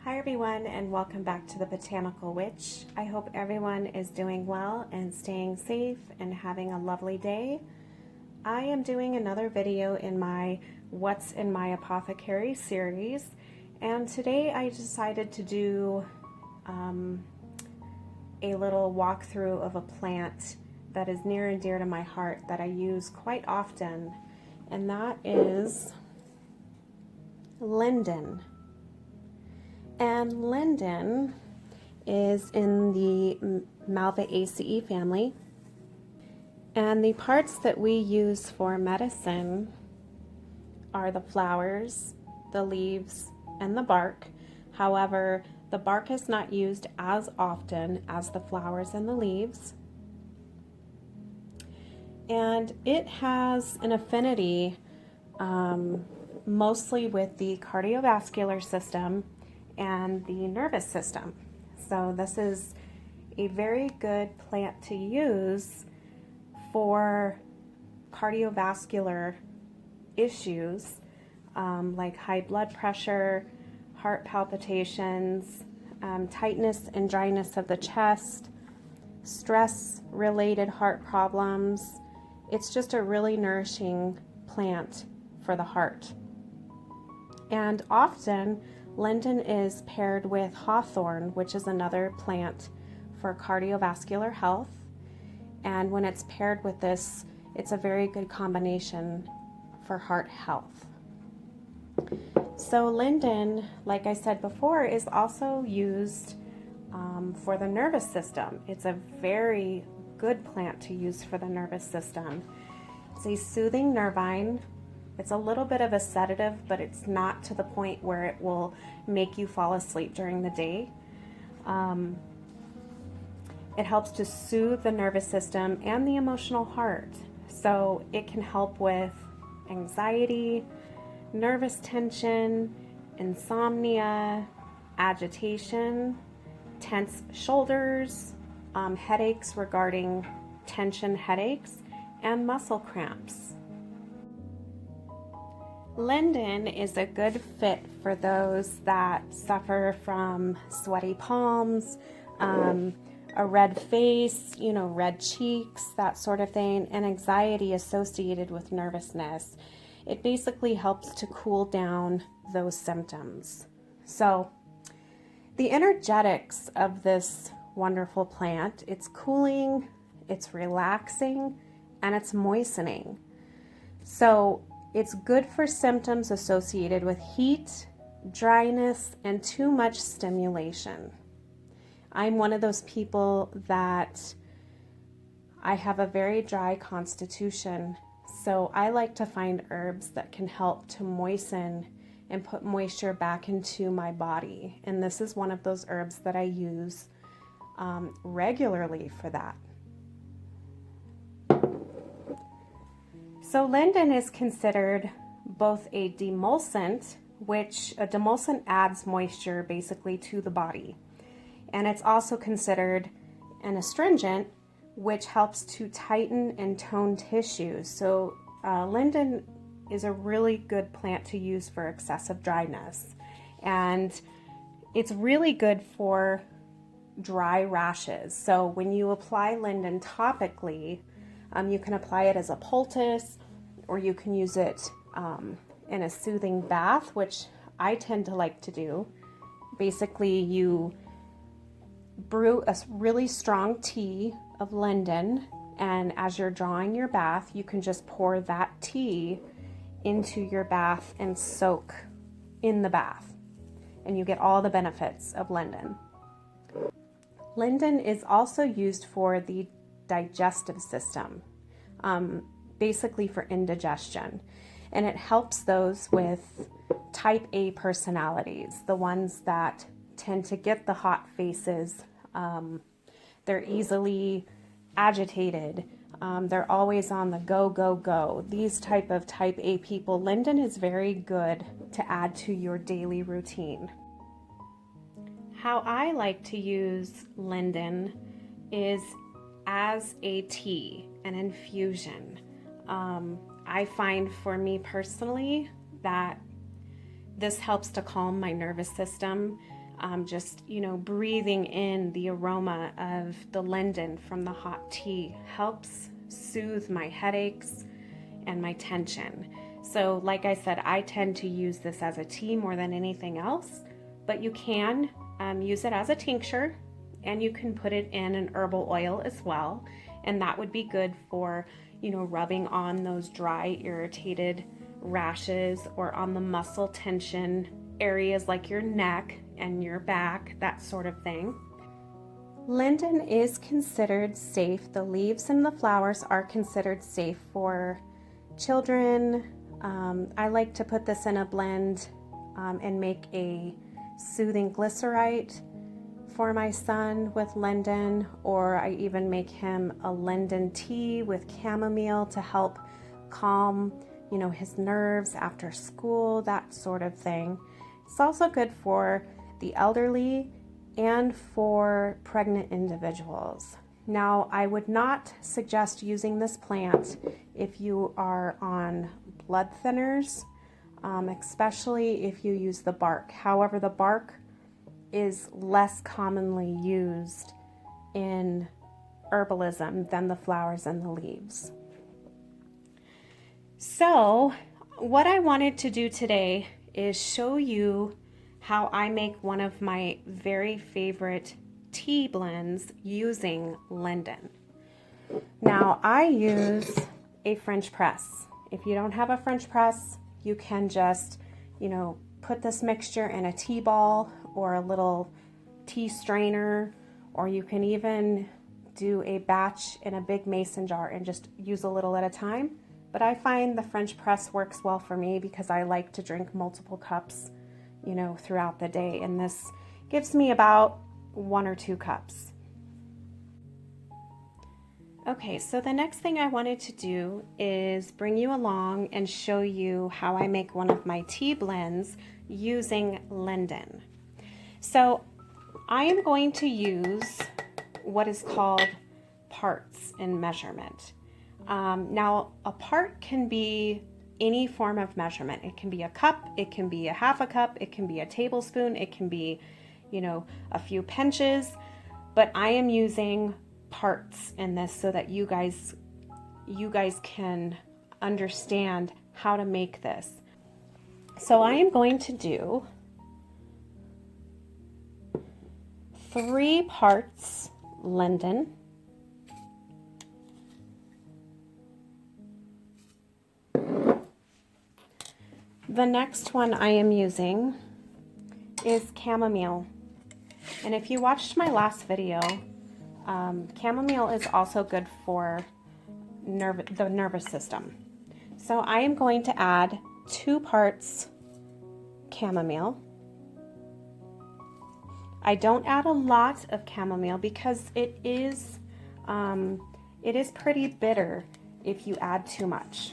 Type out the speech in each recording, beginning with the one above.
Hi everyone, and welcome back to the Botanical Witch. I hope everyone is doing well and staying safe and having a lovely day. I am doing another video in my What's in My Apothecary series, and today I decided to do a little walkthrough of a plant that is near and dear to my heart that I use quite often, and that is Linden. And Linden is in the Malvaceae family, and the parts that we use for medicine are the flowers, the leaves, and the bark. However, the bark is not used as often as the flowers and the leaves, and it has an affinity mostly with the cardiovascular system and the nervous system. So this is a very good plant to use for cardiovascular issues like high blood pressure, heart palpitations, tightness and dryness of the chest, stress-related heart problems. It's just a really nourishing plant for the heart. And often Linden is paired with hawthorn, which is another plant for cardiovascular health. And when it's paired with this, it's a very good combination for heart health. So Linden, like I said before, is also used for the nervous system. It's a very good plant to use for the nervous system. It's a soothing nervine. It's a little bit of a sedative, but it's not to the point where it will make you fall asleep during the day. It helps to soothe the nervous system and the emotional heart. So it can help with anxiety, nervous tension, insomnia, agitation, tense shoulders, headaches regarding tension headaches, and muscle cramps. Linden is a good fit for those that suffer from sweaty palms, a red face, red cheeks, that sort of thing, and anxiety associated with nervousness. It basically helps to cool down those symptoms. So the energetics of this wonderful plant, it's cooling, it's relaxing, and it's moistening. So it's good for symptoms associated with heat, dryness, and too much stimulation. I'm one of those people that I have a very dry constitution, so I like to find herbs that can help to moisten and put moisture back into my body. And this is one of those herbs that I use regularly for that. So Linden is considered both a demulcent, which a demulcent adds moisture basically to the body. And it's also considered an astringent, which helps to tighten and tone tissues. So Linden is a really good plant to use for excessive dryness. And it's really good for dry rashes. So when you apply Linden topically, you can apply it as a poultice, or you can use it in a soothing bath, which I tend to like to do. Basically, you brew a really strong tea of Linden, and as you're drawing your bath, you can just pour that tea into your bath and soak in the bath, and you get all the benefits of Linden. Linden is also used for the digestive system, basically for indigestion, and it helps those with type A personalities, the ones that tend to get the hot faces. They're easily agitated. They're always on the go, go, go. These type A people, Linden is very good to add to your daily routine. How I like to use Linden is as a tea, an infusion. I find for me personally that this helps to calm my nervous system. Just, you know, breathing in the aroma of the linden from the hot tea helps soothe my headaches and my tension. So like I said, I tend to use this as a tea more than anything else, but you can use it as a tincture, and you can put it in an herbal oil as well. And that would be good for, you know, rubbing on those dry, irritated rashes or on the muscle tension areas like your neck and your back, that sort of thing. Linden is considered safe. The leaves and the flowers are considered safe for children. I like to put this in a blend and make a soothing glycerite for my son with linden, or I even make him a linden tea with chamomile to help calm, you know, his nerves after school, that sort of thing. It's also good for the elderly and for pregnant individuals. Now, I would not suggest using this plant if you are on blood thinners, especially if you use the bark. However, the bark is less commonly used in herbalism than the flowers and the leaves. So, what I wanted to do today is show you how I make one of my very favorite tea blends using linden. Now, I use a French press. If you don't have a French press, you can just, you know, put this mixture in a tea ball or a little tea strainer, or you can even do a batch in a big mason jar and just use a little at a time. But I find the French press works well for me because I like to drink multiple cups, you know, throughout the day, and this gives me about 1 or 2 cups. Okay, so the next thing I wanted to do is bring you along and show you how I make one of my tea blends using linden. So I am going to use what is called parts in measurement. Now, a part can be any form of measurement. It can be a cup, it can be a half a cup, it can be a tablespoon, it can be, you know, a few pinches, but I am using parts in this so that you guys can understand how to make this. So I am going to do 3 parts linden, the next one I am using is chamomile. And if you watched my last video, chamomile is also good for the nervous system. So I am going to add 2 parts chamomile. I don't add a lot of chamomile because it is pretty bitter if you add too much.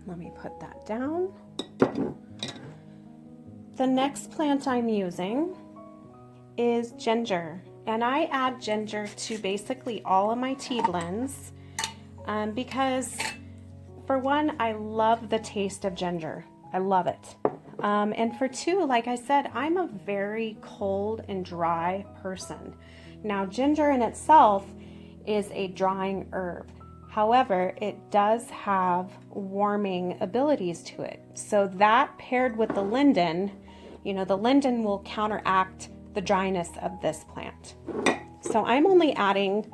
Let me put that down. The next plant I'm using is ginger, and I add ginger to basically all of my tea blends because, for one, I love the taste of ginger. I love it. And for 2, like I said, I'm a very cold and dry person. Now, ginger in itself is a drying herb. However, it does have warming abilities to it. So that paired with the linden, you know, the linden will counteract the dryness of this plant. So I'm only adding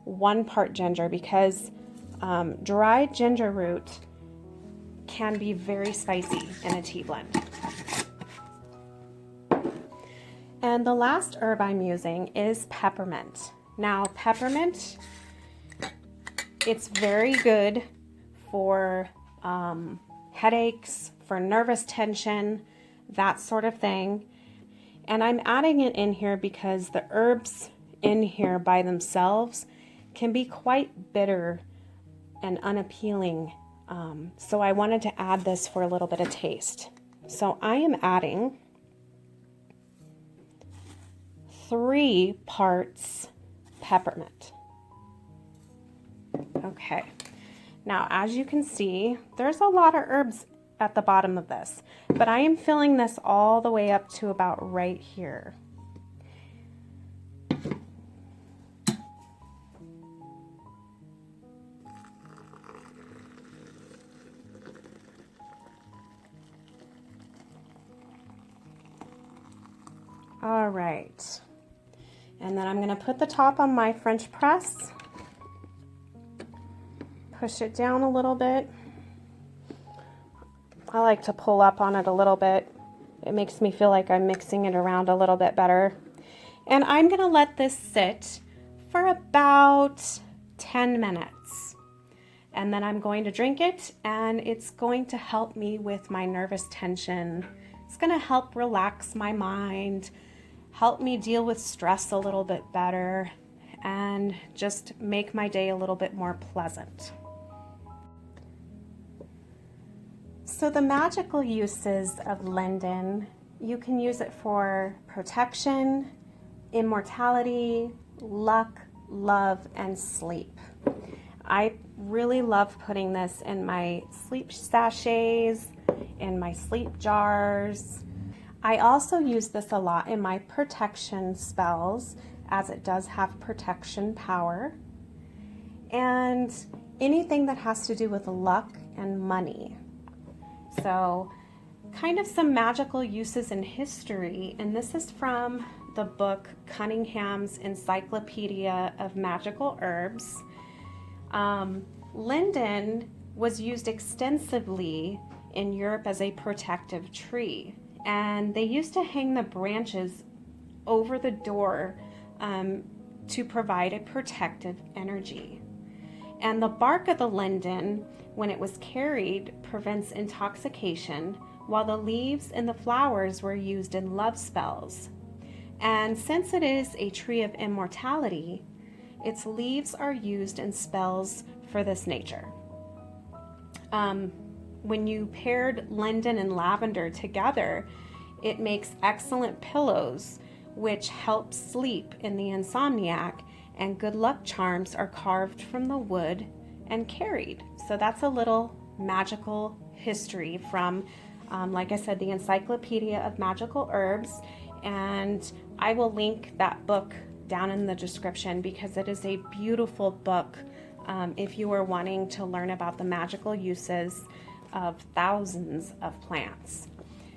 1 part ginger because dried ginger root can be very spicy in a tea blend. And the last herb I'm using is peppermint. Now, peppermint, it's very good for headaches, for nervous tension, that sort of thing. And I'm adding it in here because the herbs in here by themselves can be quite bitter and unappealing. So I wanted to add this for a little bit of taste. So I am adding 3 parts peppermint. Okay, now as you can see, there's a lot of herbs at the bottom of this, but I am filling this all the way up to about right here. All right, and then I'm going to put the top on my French press, push it down a little bit. I like to pull up on it a little bit. It makes me feel like I'm mixing it around a little bit better. And I'm going to let this sit for about 10 minutes. And then I'm going to drink it, and it's going to help me with my nervous tension. It's going to help relax my mind, help me deal with stress a little bit better, and just make my day a little bit more pleasant. So the magical uses of linden, you can use it for protection, immortality, luck, love, and sleep. I really love putting this in my sleep sachets, in my sleep jars. I also use this a lot in my protection spells, as it does have protection power. And anything that has to do with luck and money. So kind of some magical uses in history, and this is from the book Cunningham's Encyclopedia of Magical Herbs. Linden was used extensively in Europe as a protective tree, and they used to hang the branches over the door to provide a protective energy. And the bark of the linden, when it was carried, prevents intoxication, while the leaves and the flowers were used in love spells. And since it is a tree of immortality, its leaves are used in spells for this nature. When you paired linden and lavender together, it makes excellent pillows, which help sleep in the insomniac, and good luck charms are carved from the wood and carried. So that's a little magical history from, like I said, the Encyclopedia of Magical Herbs, and I will link that book down in the description because it is a beautiful book if you are wanting to learn about the magical uses of thousands of plants.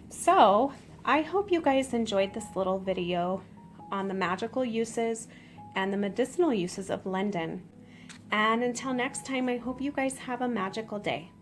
So I hope you guys enjoyed this little video on the magical uses and the medicinal uses of linden. And until next time, I hope you guys have a magical day.